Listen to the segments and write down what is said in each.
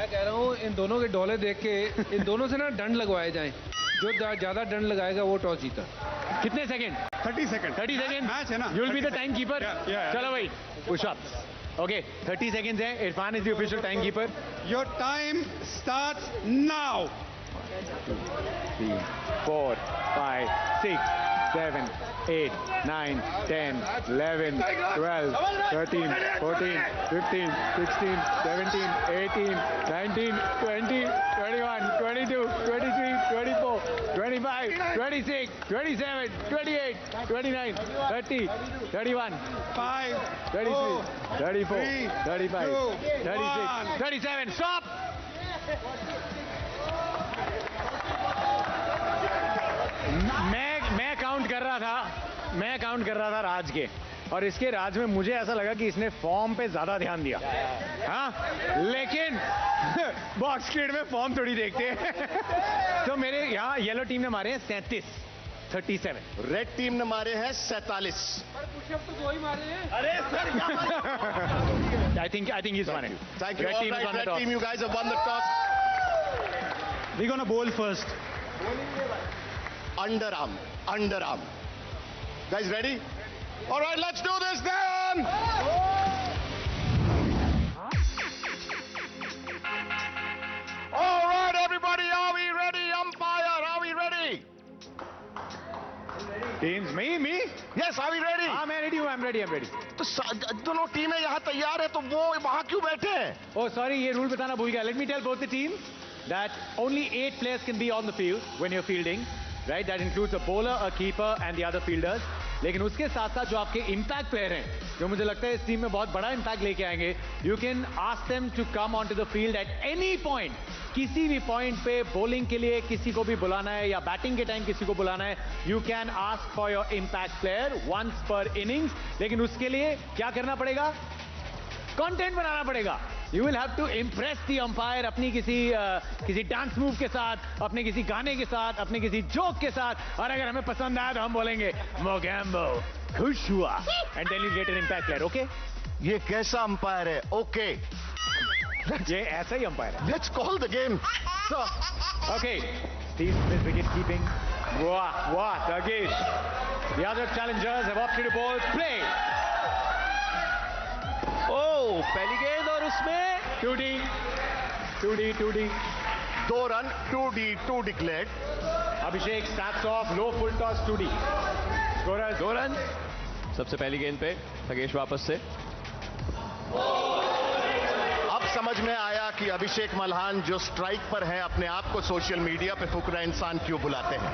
मैं कह रहा हूँ इन दोनों के डोले देख के इन दोनों से ना डंड लगवाए जाएं। जो ज्यादा डंड लगाएगा वो टॉस जीता। कितने सेकंड? 30 सेकंड। 30 सेकंड मैच है ना। You will be the time keeper. Yeah. चलो भाई पुशअप्स। ओके 30 सेकंड्स है। Irfan is the official time keeper. Your time starts now. 3 4 5 6 7 8 9 10 11 12 13 14 15 16 17 18 19 20 21 22 23 24 25 26 27 28 29 30 31 5 33 34 35 2, 36 37 stop. मैं काउंट कर रहा था राज के, और इसके राज में मुझे ऐसा लगा कि इसने फॉर्म पे ज्यादा ध्यान दिया। हाँ लेकिन बॉक्स क्रिकेट में फॉर्म थोड़ी देखते हैं। तो मेरे यहाँ येलो टीम ने मारे हैं 37 रेड टीम ने मारे हैं 47। पुशअप तो 2 ही मारे हैं। अरे sir I think he's won it. Thank you. Red All team right, is on the red top. team, you guys have won the toss. We're gonna bowl first. Underarm. Guys ready? All right, let's do this then. All right, everybody, are we ready? Umpire, are we ready? Teams, me? Yes, are we ready? हाँ मैं ready हूँ, I'm ready. तो दोनों टीमें यहाँ तैयार है, तो वो वहाँ क्यों बैठे हैं? Oh sorry, ये रूल बताना भूल गया. Let me tell both the teams that only 8 players can be on the field when you're fielding. Right, that includes a bowler, a keeper and the other fielders. लेकिन उसके साथ साथ जो आपके इम्पैक्ट प्लेयर हैं, जो मुझे लगता है इस टीम में बहुत बड़ा इम्पैक्ट लेके आएंगे, you can ask them to come on to the field at any point. किसी भी पॉइंट पे बॉलिंग के लिए किसी को भी बुलाना है या बैटिंग के टाइम किसी को बुलाना है, you can ask for your impact player once per innings. लेकिन उसके लिए क्या करना पड़ेगा? कंटेंट बनाना पड़ेगा. You will have to impress the umpire अपनी किसी डांस मूव के साथ, अपने किसी गाने के साथ, अपने किसी जोक के साथ. और अगर हमें पसंद आया तो हम बोलेंगे मोगैम्बो खुश हुआ, and then you get an impact player. Okay, ये कैसा अंपायर है? ओके, ये ऐसा ही अंपायर है. Let's call the game. Okay, Steve Smith wicket keeping. What, Dagesh? The other challengers have opted to bowl. Play. ओ पहली गेंद और उसमें 2D. 2 run. 2 declared. Abhishek starts off low full toss 2D. Scorers 2 run. सबसे पहली गेंद पे तगेश वापस से. अब समझ में आया कि अभिषेक मल्हान जो स्ट्राइक पर है अपने आप को सोशल मीडिया पे फुकरा इंसान क्यों बुलाते हैं.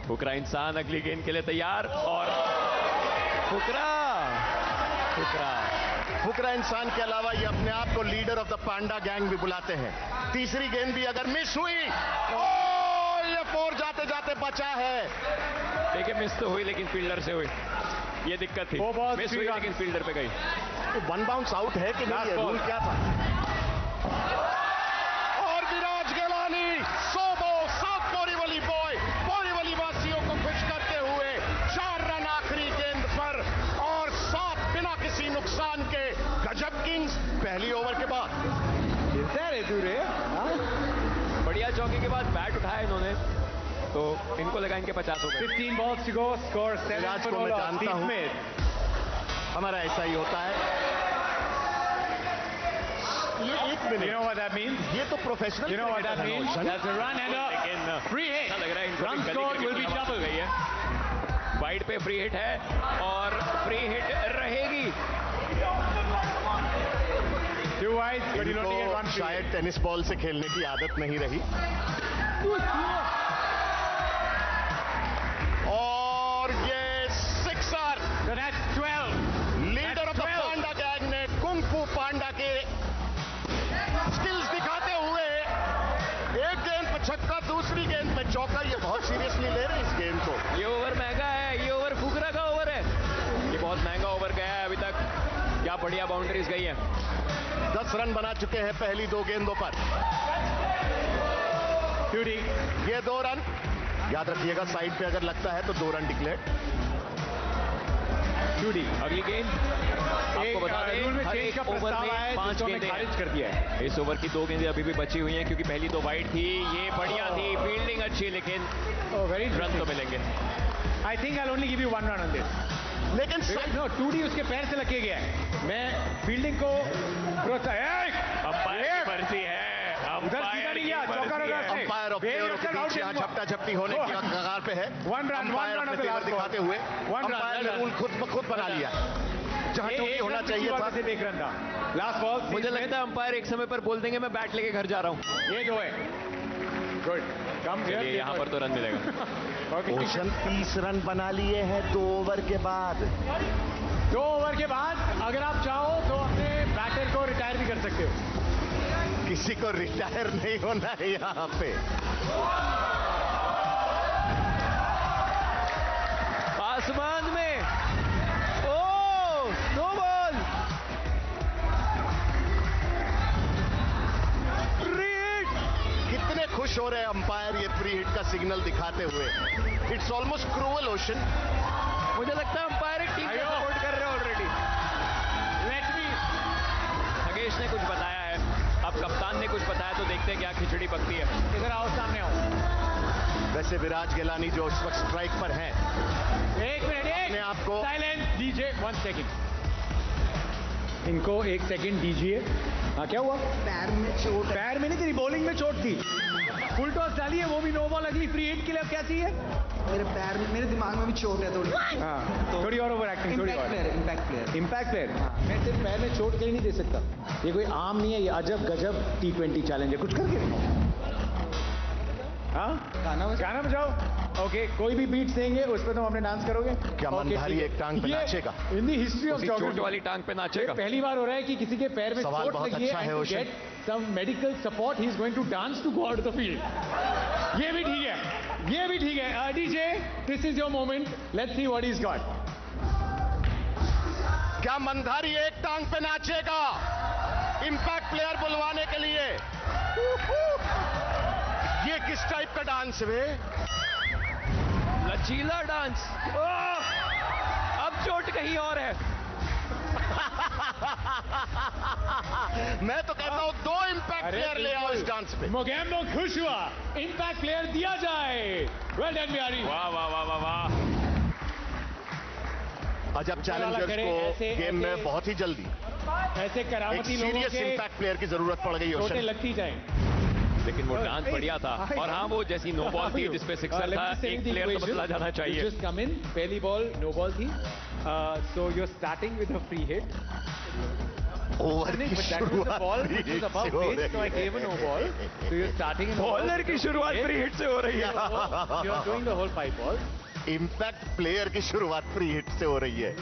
फुकरा इंसान अगली गेंद के लिए तैयार, और फुकरा इंसान के अलावा ये अपने आप को leader of the Panda gang भी बुलाते हैं. तीसरी गेंद भी अगर मिस हुई, ये 4 जाते जाते बचा है. देखिए मिस तो हुई लेकिन फील्डर से हुई, ये दिक्कत थी. मिस हुई लेकिन फील्डर पे गई. 1 बाउंस आउट है कि नहीं? रूल क्या था? और विराज गेलानी साउथ बोरीवली वासियों को खुश करते हुए 4 रन आखिरी गेंद पर, और 7 बिना किसी नुकसान के. गजब किंग्स पहली ओवर के बाद. बढ़िया चौके के बाद बैट उठाया इन्होंने, तो इनको लगा इनके 50 हो गए. 15 balls to go. Score 7 Viraj for को मैं bowler जानता Steve हूं. Smith. हमारा ऐसा ही होता है. ये 1 minute. You know what that means? ये तो professional. You know what that means? That's a run and a free hit. लग रहा है इनको Run scored will be double. गई है. वाइड पे फ्री हिट है और फ्री हिट रहेगी. 2 wides, but you don't get 1 free शायद hit. टेनिस बॉल से खेलने की आदत नहीं रही. और ये 6 So that's 12. Leader of the Panda gang ने कुंग फू पांडा के स्किल्स दिखाते हुए एक गेंद पे छक्का, दूसरी गेंद पे चौका. ये बहुत सीरियसली ले रहे हैं इस गेम को. ये ओवर महंगा है, ये ओवर फुकरा का ओवर है. ये बहुत महंगा ओवर गया है अभी तक. क्या बढ़िया बाउंड्रीज गई है. 10 रन बना चुके हैं पहली 2 गेंदों पर. 2D. ये 2 रन. याद रखिएगा साइड पे अगर लगता है तो 2 रन डिक्लेयर. 2D. अगली गेंद आपको बता दें, रूल में हर चेंज एक का ओवर प्रस्ताव में आया है 5 जिसको हमने गेंदें खारिज हैं। कर दिया है. इस ओवर की 2 गेंदें अभी भी बची हुई हैं क्योंकि पहली 2 वाइड थी। ये बढ़िया थी, फील्डिंग अच्छी, लेकिन वेरी रन तो मिलेंगे। I think I only give you 1 run on this. लेकिन नो 2D उसके पैर से लग के गया है. मैं फील्डिंग को अंपायर की मर्जी है, उधर सीधा नहीं गया, चौका लगा उसने. अंपायर और प्लेयरों के बीच यहाँ झपटा झपटी होने की कगार पे है. One run अंपायर of अपने the तेवर last दिखाते ball. हुए One run, अंपायर ने one रूल run. खुद ब खुद बना लिया. जहाँ चौकी होना चाहिए था. सिर्फ 1 रन था. Last ball. मुझे लगता है अंपायर एक समय पर बोल देंगे मैं बैट लेके घर जा रहा हूँ। ये जो है. गुड. कम चलिए, यहाँ पर तो रन मिलेगा। ओशन 30 रन बना लिए हैं 2 ओवर के बाद. 2 ओवर के बाद अगर आप चाहो तो अपने बैटर को रिटायर भी कर सकते हो. किसी को रिटायर नहीं होना है यहाँ पे. आसमान में ओ नो बॉल। कितने खुश हो रहे हैं अंपायर ये फ्री हिट का सिग्नल दिखाते हुए. It's almost cruel ocean. मुझे लगता है अंपायर एक टीम को सपोर्ट कर रहे हैं ऑलरेडी। Let me. खगेश ने कुछ बताया है, अब कप्तान ने कुछ बताया, तो देखते हैं क्या खिचड़ी पकती है। इधर आओ, सामने आओ. वैसे विराज गिलानी जो इस वक्त स्ट्राइक पर हैं, 1 मिनट. अपने आप को साइलेंस डीजे. 1 सेकंड. इनको 1 सेकंड दीजिए. हाँ, क्या हुआ? पैर में चोट है। पैर में नहीं, तेरी बॉलिंग में चोट थी. फुल टॉस डाली है, वो भी नो बॉल. अगली फ्री हिट के लिए अब क्या चाहिए? मेरे पैर में, मेरे दिमाग में भी चोट है थोड़ी. हाँ, थोड़ी और ओवर एक्टिंग. थोड़ी इम्पैक्ट और. Player, impact player. Impact player. मैं सिर्फ पैर में चोट कहीं नहीं दे सकता. ये कोई आम नहीं है, ये अजब गजब T20 चैलेंज है. कुछ करके दिखाओ. हाँ, गाना बजाओ. ओके, कोई भी बीट्स देंगे उस पर तुम अपने डांस करोगे. क्या मंधारी एक टांग पे नाचेगा? इन दी हिस्ट्री ऑफ चोट वाली टांग पे नाचेगा। पहली बार हो रहा है कि किसी के पैर में सवाल चोट बहुत लगी अच्छा है, है. Ocean. Get some medical support, he is going to dance to go out the field. ये भी ठीक है, ये भी ठीक है. DJ, this is your moment. Let's see what is got. क्या मंधारी एक टांग पे नाचेगा इंपैक्ट प्लेयर बुलवाने के लिए? ये किस टाइप का डांस है? लचीला डांस। अब चोट कहीं और है। मैं तो कहता हूं 2 इंपैक्ट प्लेयर ले आओ इस डांस पे. मोगैम्बो खुश हुआ. इंपैक्ट प्लेयर दिया जाए. Well done Bihari. वाह वाह वाह वाह वाह। अजब चैलेंजर्स को गेम में बहुत ही जल्दी ऐसे एक करामती लोगों सीरियस के इंपैक्ट प्लेयर की जरूरत पड़ गई. चोटें ओशन लगती जाएं. लेकिन वो डांस बढ़िया था। और हाँ, वो जैसी नो बॉल थी जिसपे सिक्सर था, एक प्लेयर तो बदला जाना चाहिए। Just come in. पहली बॉल नो बॉल थी. So you're starting with a free hit. Over की But that was the शुरुआत ball free which hit was above से हो base, रही so I gave a no ball. So you're starting in the bowler की शुरुआत free hit से हो रही है। You're doing the whole 5 balls. Impact player की शुरुआत फ्री हिट से हो रही है.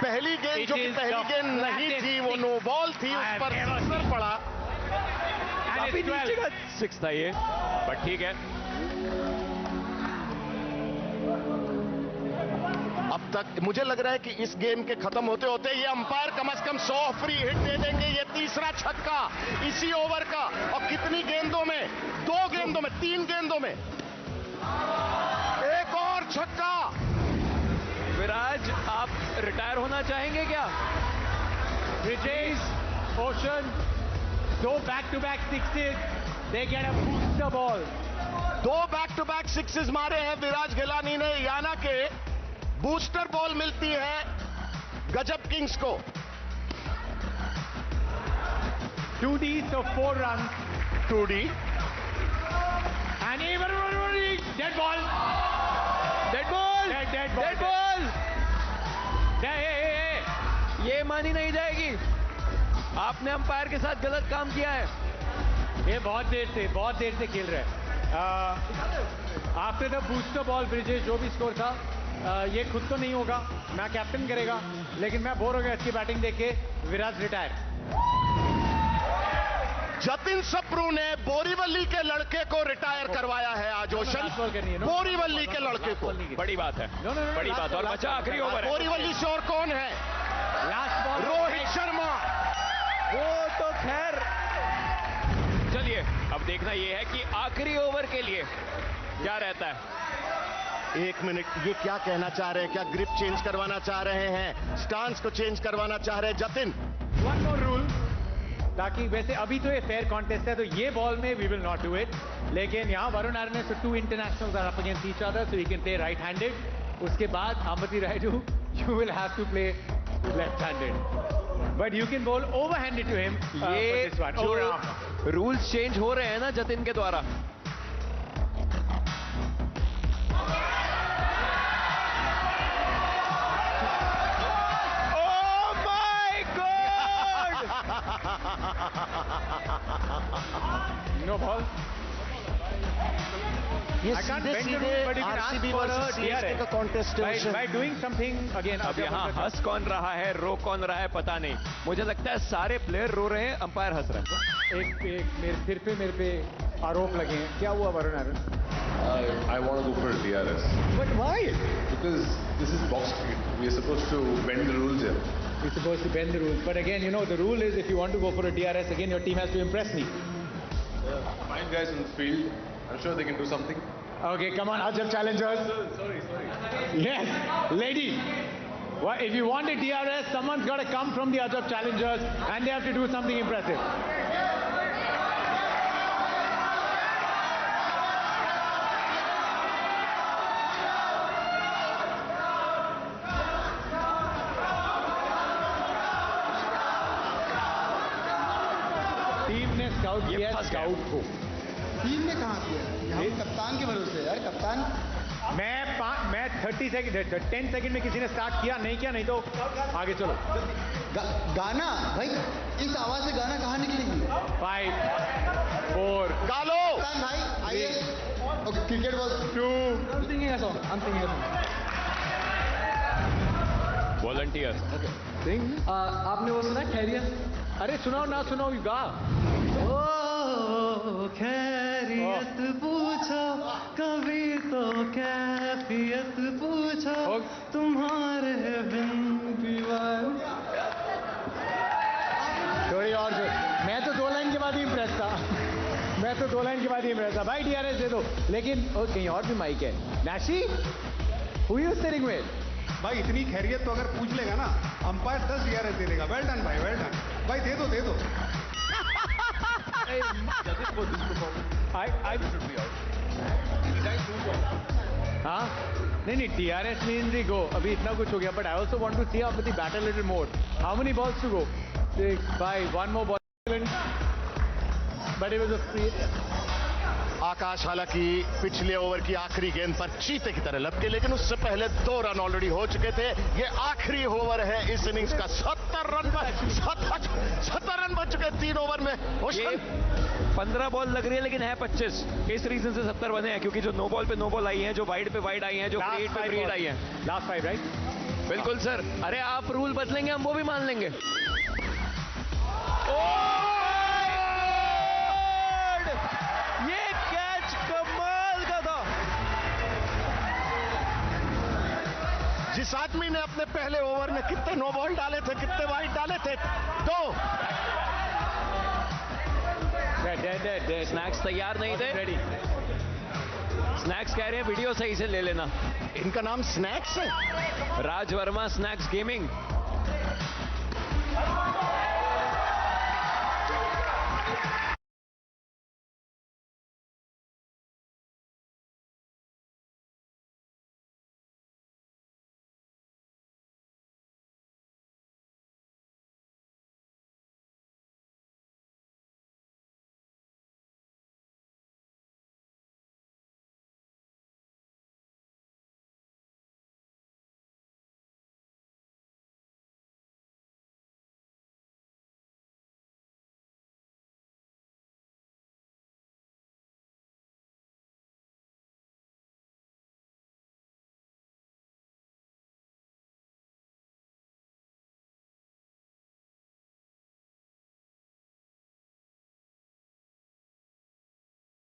पहली गेंद जो कि पहली गेंद नहीं थी, वो नो बॉल थी, उस पर सिक्सर पड़ा. काफी नीचे का 6 था ये, बट ठीक है। अब तक मुझे लग रहा है कि इस गेम के खत्म होते होते ये अंपायर कम से कम 100 फ्री हिट दे देंगे. ये तीसरा छक्का इसी ओवर का. और कितनी गेंदों में? 2 गेंदों में, 3 गेंदों में एक और छक्का. विराज, आप रिटायर होना चाहेंगे क्या? Brijesh, Ocean, 2 back-to-back sixes. They get a booster ball. 2 back to back sixes मारे हैं विराज गिलानी ने. याना के बूस्टर बॉल मिलती है गजब किंग्स को. 2D, so 4 runs. 2D. And even dead ball. Dead ball, Dead ball. Dead ball. Hey. ये मानी नहीं जाएगी। आपने अंपायर के साथ गलत काम किया है। ये बहुत देर से खेल रहे हैं. After the booster ball Brijesh जो भी स्कोर था, ये खुद तो नहीं होगा, मैं कैप्टन करेगा, लेकिन मैं बोर हो गया इसकी बैटिंग देख के. विराज रिटायर. जतिन सप्रू ने बोरीवली के लड़के को रिटायर करवाया है आज. ओशन, last ball करनी है, no? बोरीवली के लड़के को. बड़ी बात है, No, बड़ी last बात। ball, और last बचा ball. आखिरी ओवर है। बोरीवली से और कौन है? Last ball Rohit Sharma. वो तो खैर, चलिए अब देखना ये है कि आखिरी ओवर के लिए क्या रहता है। एक मिनट, ये क्या कहना चाह रहे हैं? क्या ग्रिप चेंज करवाना चाह रहे हैं? स्टांस को चेंज करवाना चाह रहे हैं जतिन? वन मोर रूल, ताकि वैसे अभी तो ये फेयर कॉन्टेस्ट है, तो ये बॉल में we will not do it, लेकिन यहाँ वरुण आर्यन ने two internationals are up against each other, so you can play right handed. उसके बाद Ambati Rayudu, you will have to play left handed, but you can bowl over handed to him. ये जो rules change हो रहे हैं ना जतिन के द्वारा, नो बॉल. ये I can't bend the सीधे rule, but you can ask RCB for a versus CSK DRS. का कॉन्टेस्ट है. By doing something again. अब यहाँ हंस कौन रहा है, रो कौन रहा है, पता नहीं. मुझे लगता है सारे प्लेयर रो रहे हैं, अंपायर हंस रहा है. एक मेरे पे आरोप लगे हैं. क्या हुआ Varun Aryan? I want to go for a DRS But why? because this is box cricket. We are supposed to bend the rules here. You're supposed to bend the rules, but again, you know, the rule is if you want to go for a DRS, again, your team has to impress me. Fine guys in the field. I'm sure they can do something. Okay, come on, Ajab challengers. Sorry. Yes, ladies. Well, if you want a DRS, someone's got to come from the Ajab challengers, and they have to do something impressive. Team ने scout किया है scout को. Team ने कहाँ किया? हम कप्तान के भरोसे यार, कप्तान. मैं 10 सेकंड में किसी ने स्टार्ट किया नहीं तो आगे चलो. गाना भाई, इस आवाज से गाना कहाँ निकलेगी? 5 4 गालो. कप्तान भाई आइए. Okay, cricket ball 2 I'm singing a song. Volunteer. आपने वो सुना खैरियत? अरे सुनाओ ना सुनाओ, यू गा. ओ खैरियत पूछो, कभी तो कैफियत पूछो, तुम्हारे बिन दीवार. थोड़ी और जो, मैं तो 2 लाइन के बाद ही इम्प्रेस था. भाई DRS दे दो. लेकिन कहीं और भी माइक है. नाशी, हु यू सिटिंग विद? भाई इतनी खैरियत तो अगर पूछ लेगा ना, अंपायर 10 DRS दे देगा. वेल डन भाई, वेल डन भाई. दे दो हाँ नहीं DRS means he go. अभी इतना कुछ हो गया, but I also want to see Ambati bat a little more. How many balls to go? 6, 5, one more ball. But it was a free. आकाश हालांकि पिछले ओवर की आखिरी गेंद पर चीते की तरह लपके, लेकिन उससे पहले 2 रन ऑलरेडी हो चुके थे. ये आखिरी ओवर है इस इनिंग्स का. 70 रन बच चुके 3 ओवर में. ये 15 बॉल लग रही है लेकिन है 25. इस रीजन से 70 बने हैं क्योंकि जो नो बॉल पे नो बॉल आई है, जो वाइड पे वाइड आई है, जो क्रिएट पे क्रिएट आई है. Last 5, right? बिल्कुल सर. अरे आप रूल बदलेंगे हम वो भी मान लेंगे. ये कैच कमाल का था. जिस आदमी ने अपने पहले ओवर में कितने नो बॉल डाले थे, कितने वाइड डाले थे? 2. स्नैक्स तैयार नहीं थे. स्नैक्स कह रहे हैं वीडियो सही से ले लेना. इनका नाम स्नैक्स है. राज वर्मा स्नैक्स गेमिंग.